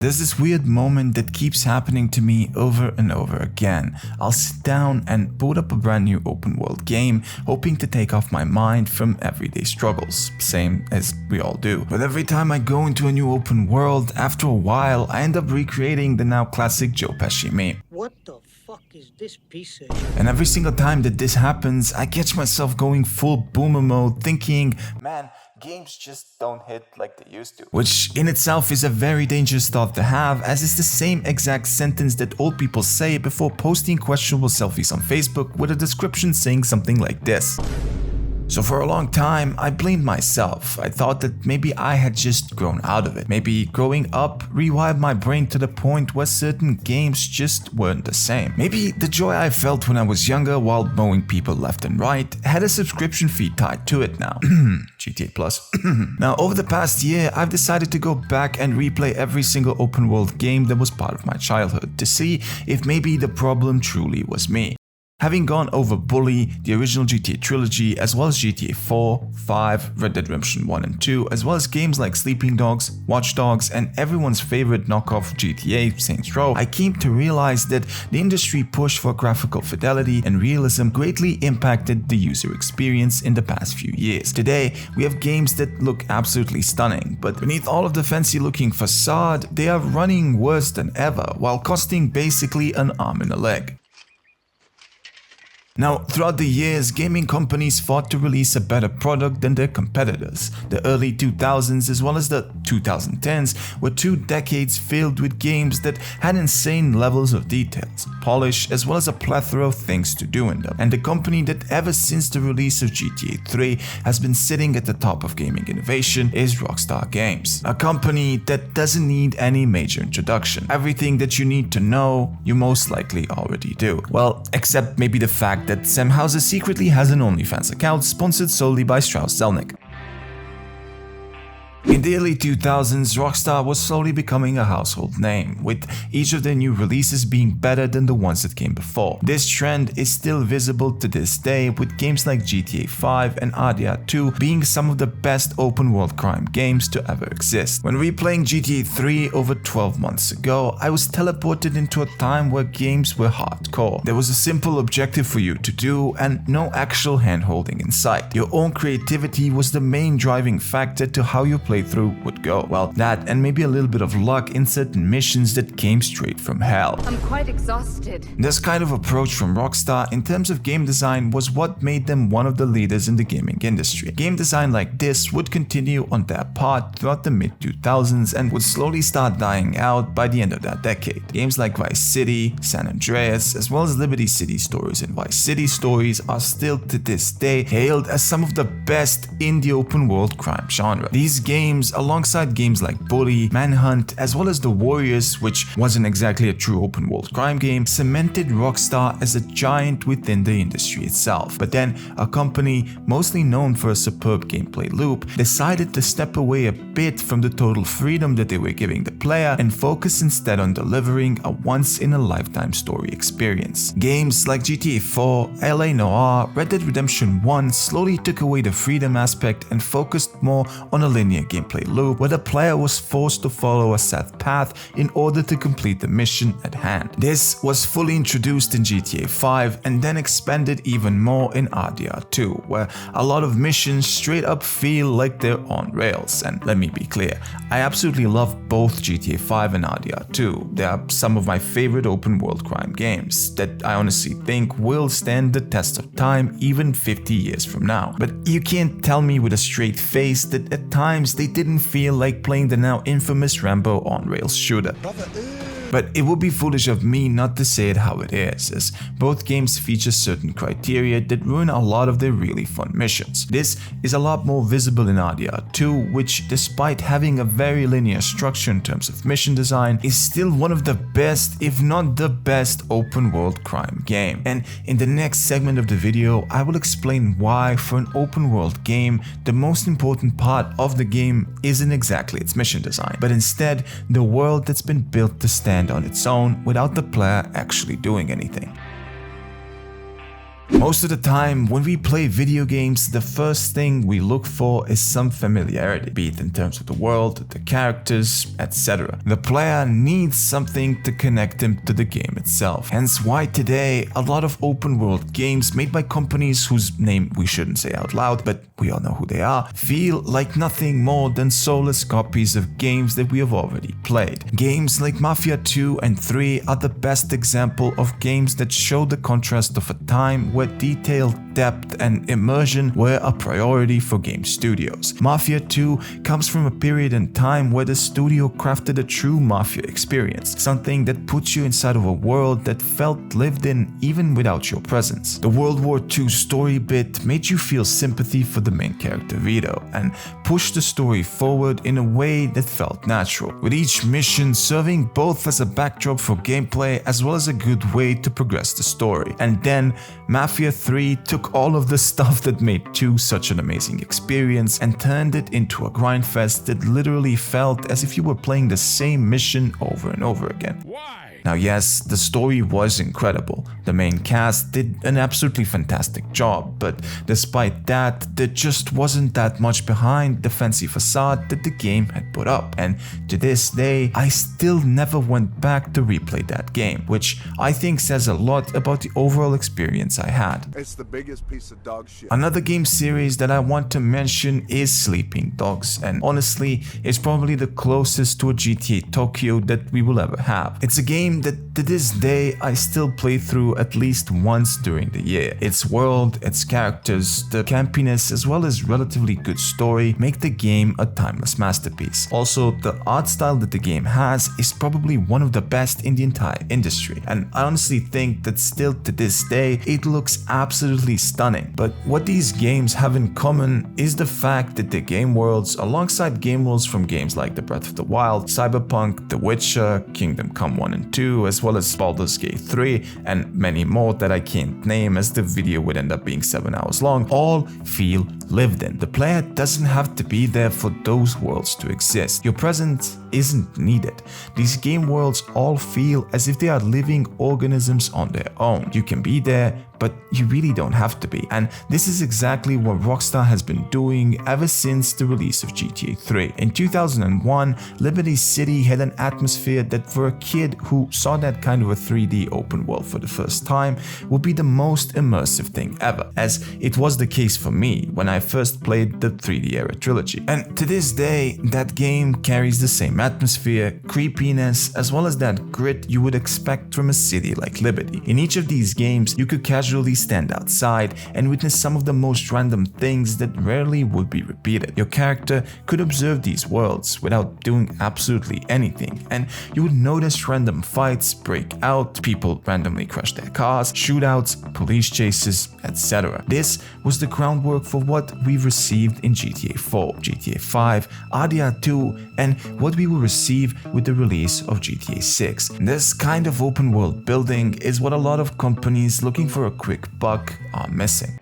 There's this weird moment that keeps happening to me over and over again. I'll sit down and boot up a brand new open world game, hoping to take off my mind from everyday struggles, same as we all do. But every time I go into a new open world, after a while, I end up recreating the now classic Joe Pesci meme. What the fuck is this piece of... And every single time that this happens, I catch myself going full boomer mode, thinking, man, games just don't hit like they used to. Which in itself is a very dangerous thought to have, as it's the same exact sentence that old people say before posting questionable selfies on Facebook with a description saying something like this. So for a long time, I blamed myself. I thought that maybe I had just grown out of it. Maybe growing up rewired my brain to the point where certain games just weren't the same. Maybe the joy I felt when I was younger while mowing people left and right had a subscription fee tied to it now. GTA Plus. Now, over the past year, I've decided to go back and replay every single open world game that was part of my childhood to see if maybe the problem truly was me. Having gone over Bully, the original GTA trilogy, as well as GTA 4, 5, Red Dead Redemption 1 and 2, as well as games like Sleeping Dogs, Watch Dogs, and everyone's favorite knockoff GTA, Saints Row, I came to realize that the industry push for graphical fidelity and realism greatly impacted the user experience in the past few years. Today, we have games that look absolutely stunning, but beneath all of the fancy-looking facade, they are running worse than ever, while costing basically an arm and a leg. Now, throughout the years, gaming companies fought to release a better product than their competitors. The early 2000s as well as the 2010s were 2 decades filled with games that had insane levels of details, polish, as well as a plethora of things to do in them. And the company that ever since the release of GTA 3 has been sitting at the top of gaming innovation is Rockstar Games. A company that doesn't need any major introduction. Everything that you need to know, you most likely already do. Well, except maybe the fact that Sam Houser secretly has an OnlyFans account sponsored solely by Strauss-Zelnick. In the early 2000s, Rockstar was slowly becoming a household name, with each of their new releases being better than the ones that came before. This trend is still visible to this day, with games like GTA 5 and RDR 2 being some of the best open-world crime games to ever exist. When replaying GTA 3 over 12 months ago, I was teleported into a time where games were hardcore. There was a simple objective for you to do and no actual hand-holding in sight. Your own creativity was the main driving factor to how you playthrough would go. Well, that and maybe a little bit of luck in certain missions that came straight from hell. I'm quite exhausted. This kind of approach from Rockstar in terms of game design was what made them one of the leaders in the gaming industry. Game design like this would continue on their part throughout the mid-2000s and would slowly start dying out by the end of that decade. Games like Vice City, San Andreas, as well as Liberty City Stories and Vice City Stories are still to this day hailed as some of the best in the open world crime genre. These games, alongside games like Bully, Manhunt, as well as The Warriors, which wasn't exactly a true open world crime game, cemented Rockstar as a giant within the industry itself. But then, a company mostly known for a superb gameplay loop decided to step away a bit from the total freedom that they were giving the player and focus instead on delivering a once-in-a-lifetime story experience. Games like GTA 4, LA Noire, Red Dead Redemption 1 slowly took away the freedom aspect and focused more on a linear gameplay loop where the player was forced to follow a set path in order to complete the mission at hand. This was fully introduced in GTA 5 and then expanded even more in RDR 2, where a lot of missions straight up feel like they're on rails. And let me be clear, I absolutely love both GTA 5 and RDR 2. They are some of my favorite open world crime games that I honestly think will stand the test of time even 50 years from now. But you can't tell me with a straight face that at times they didn't feel like playing the now infamous Rambo on-rails shooter. But it would be foolish of me not to say it how it is, as both games feature certain criteria that ruin a lot of their really fun missions. This is a lot more visible in RDR 2, which, despite having a very linear structure in terms of mission design, is still one of the best, if not the best, open world crime game. And in the next segment of the video, I will explain why, for an open world game, the most important part of the game isn't exactly its mission design, but instead the world that's been built to stand on its own without the player actually doing anything. Most of the time, when we play video games, the first thing we look for is some familiarity, be it in terms of the world, the characters, etc. The player needs something to connect him to the game itself. Hence why today, a lot of open world games made by companies whose name we shouldn't say out loud, but we all know who they are, feel like nothing more than soulless copies of games that we have already played. Games like Mafia 2 and 3 are the best example of games that show the contrast of a time where detail, depth, and immersion were a priority for game studios. Mafia 2 comes from a period in time where the studio crafted a true Mafia experience, something that puts you inside of a world that felt lived in even without your presence. The World War II story bit made you feel sympathy for the main character Vito and pushed the story forward in a way that felt natural, with each mission serving both as a backdrop for gameplay as well as a good way to progress the story. And then Mafia 3 took all of the stuff that made 2 such an amazing experience and turned it into a grindfest that literally felt as if you were playing the same mission over and over again. Now yes, the story was incredible. The main cast did an absolutely fantastic job, but despite that, there just wasn't that much behind the fancy facade that the game had put up. And to this day, I still never went back to replay that game, which I think says a lot about the overall experience I had. It's the biggest piece of dog shit. Another game series that I want to mention is Sleeping Dogs, and honestly, it's probably the closest to a GTA Tokyo that we will ever have. It's a game that to this day I still play through at least once during the year. Its world, its characters, the campiness as well as relatively good story make the game a timeless masterpiece. Also, the art style that the game has is probably one of the best in the entire industry, and I honestly think that still to this day it looks absolutely stunning. But what these games have in common is the fact that the game worlds, alongside game worlds from games like The Breath of the Wild, Cyberpunk, The Witcher, Kingdom Come 1 and 2, as well as Baldur's Gate 3, and many more that I can't name as the video would end up being 7 hours long, all feel lived in. The player doesn't have to be there for those worlds to exist. Your presence isn't needed. These game worlds all feel as if they are living organisms on their own. You can be there, but you really don't have to be. And this is exactly what Rockstar has been doing ever since the release of GTA 3. In 2001, Liberty City had an atmosphere that for a kid who saw that kind of a 3D open world for the first time would be the most immersive thing ever, as it was the case for me when I first played the 3D era trilogy. And to this day, that game carries the same atmosphere, creepiness, as well as that grit you would expect from a city like Liberty. In each of these games, you could casually stand outside and witness some of the most random things that rarely would be repeated. Your character could observe these worlds without doing absolutely anything, and you would notice random fights break out, people randomly crash their cars, shootouts, police chases, etc. This was the groundwork for what we received in GTA 4, GTA 5, RDR 2, and what we will receive with the release of GTA 6. This kind of open world building is what a lot of companies looking for a quick buck are missing.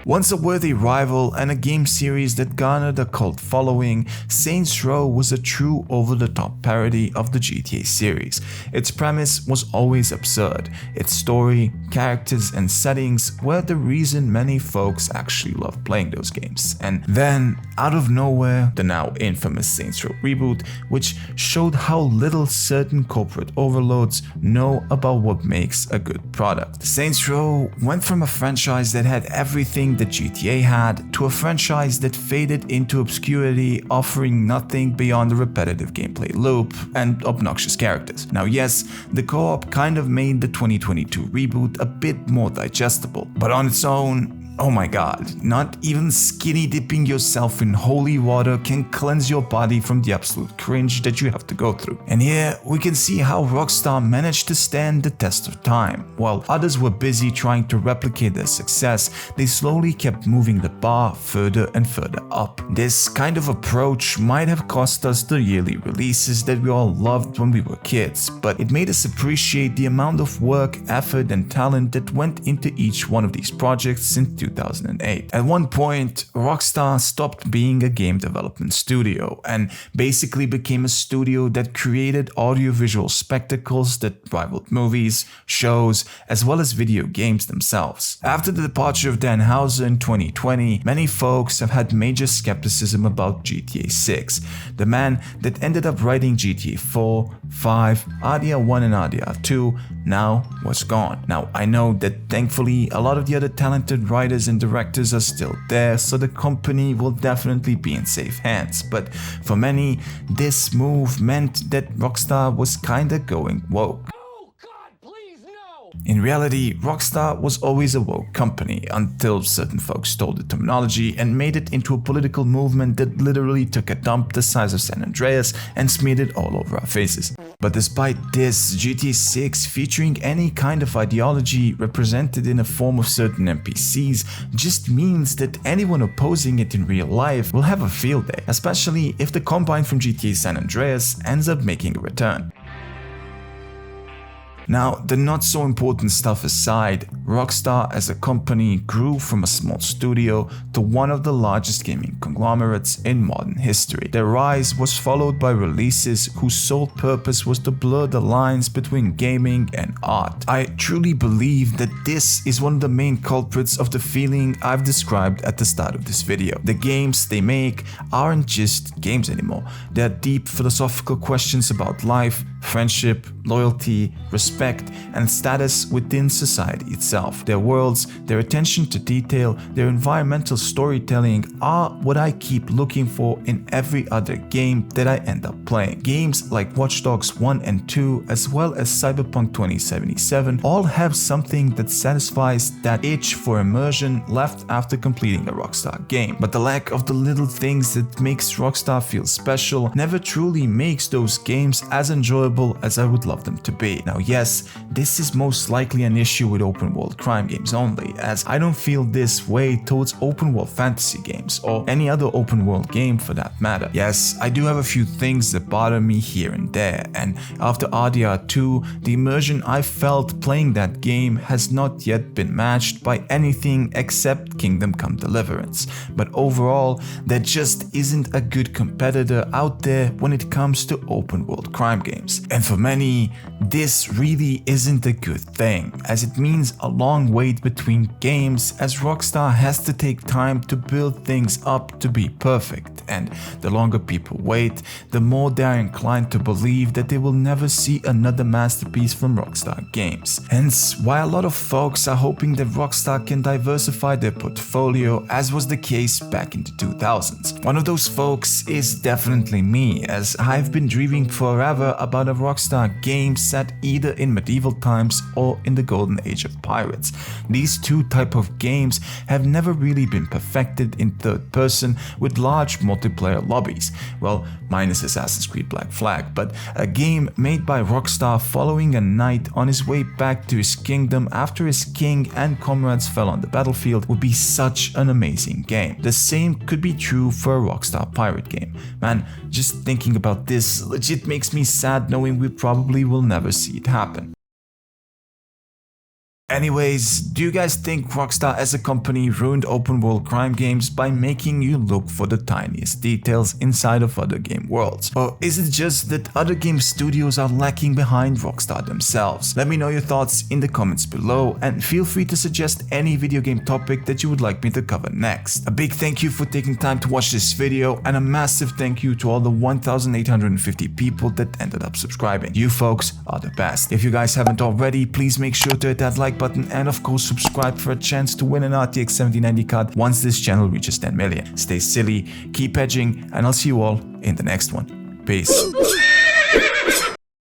Once a worthy rival and a game series that garnered a cult following, Saints Row was a true over-the-top parody of the GTA series. Its premise was always absurd. Its story, characters, and settings were the reason many folks actually loved playing those games. And then, out of nowhere, the now infamous Saints Row reboot, which showed how little certain corporate overlords know about what makes a good product. Saints Row went from a franchise that had everything that GTA had to a franchise that faded into obscurity, offering nothing beyond a repetitive gameplay loop and obnoxious characters. Now yes, the co-op kind of made the 2022 reboot a bit more digestible, but on its own, oh my god, not even skinny dipping yourself in holy water can cleanse your body from the absolute cringe that you have to go through. And here we can see how Rockstar managed to stand the test of time. While others were busy trying to replicate their success, they slowly kept moving the bar further and further up. This kind of approach might have cost us the yearly releases that we all loved when we were kids, but it made us appreciate the amount of work, effort, and talent that went into each one of these projects in 2022. 2008. At one point, Rockstar stopped being a game development studio and basically became a studio that created audiovisual spectacles that rivaled movies, shows, as well as video games themselves. After the departure of Dan Houser in 2020, many folks have had major skepticism about GTA 6, the man that ended up writing GTA 4, 5, RDR 1 and RDR 2 now was gone. Now, I know that thankfully a lot of the other talented writers and directors are still there, so the company will definitely be in safe hands, but for many, this move meant that Rockstar was kinda going woke. In reality, Rockstar was always a woke company until certain folks stole the terminology and made it into a political movement that literally took a dump the size of San Andreas and smeared it all over our faces. But despite this, GTA 6 featuring any kind of ideology represented in a form of certain NPCs just means that anyone opposing it in real life will have a field day, especially if the Combine from GTA San Andreas ends up making a return. Now, the not so important stuff aside, Rockstar as a company grew from a small studio to one of the largest gaming conglomerates in modern history. Their rise was followed by releases whose sole purpose was to blur the lines between gaming and art. I truly believe that this is one of the main culprits of the feeling I've described at the start of this video. The games they make aren't just games anymore. They're deep philosophical questions about life, friendship, loyalty, respect, and status within society itself. Their worlds, their attention to detail, their environmental storytelling are what I keep looking for in every other game that I end up playing. Games like Watch Dogs 1 and 2, as well as Cyberpunk 2077, all have something that satisfies that itch for immersion left after completing a Rockstar game. But the lack of the little things that makes Rockstar feel special never truly makes those games as enjoyable as I would love them to be. Now yes, this is most likely an issue with open world crime games only, as I don't feel this way towards open world fantasy games or any other open world game for that matter. Yes, I do have a few things that bother me here and there, and after RDR 2, the immersion I felt playing that game has not yet been matched by anything except Kingdom Come Deliverance. But overall, there just isn't a good competitor out there when it comes to open world crime games. And for many, this really isn't a good thing, as it means a long wait between games, as Rockstar has to take time to build things up to be perfect, and the longer people wait, the more they're inclined to believe that they will never see another masterpiece from Rockstar Games. Hence why a lot of folks are hoping that Rockstar can diversify their portfolio, as was the case back in the 2000s. One of those folks is definitely me, as I've been dreaming forever about a Rockstar game set either in medieval times or in the golden age of pirates. These two type of games have never really been perfected in third person with large multiplayer lobbies. Well, minus Assassin's Creed Black Flag, but a game made by Rockstar following a knight on his way back to his kingdom after his king and comrades fell on the battlefield would be such an amazing game. The same could be true for a Rockstar pirate game. Man, just thinking about this legit makes me sad knowing we probably will never see it happen. Anyways, do you guys think Rockstar as a company ruined open world crime games by making you look for the tiniest details inside of other game worlds? Or is it just that other game studios are lacking behind Rockstar themselves? Let me know your thoughts in the comments below, and feel free to suggest any video game topic that you would like me to cover next. A big thank you for taking time to watch this video, and a massive thank you to all the 1,850 people that ended up subscribing. You folks are the best. If you guys haven't already, please make sure to hit that like button and of course subscribe for a chance to win an RTX 7090 card once this channel reaches 10 million. Stay silly, keep edging, and I'll see you all in the next one. Peace.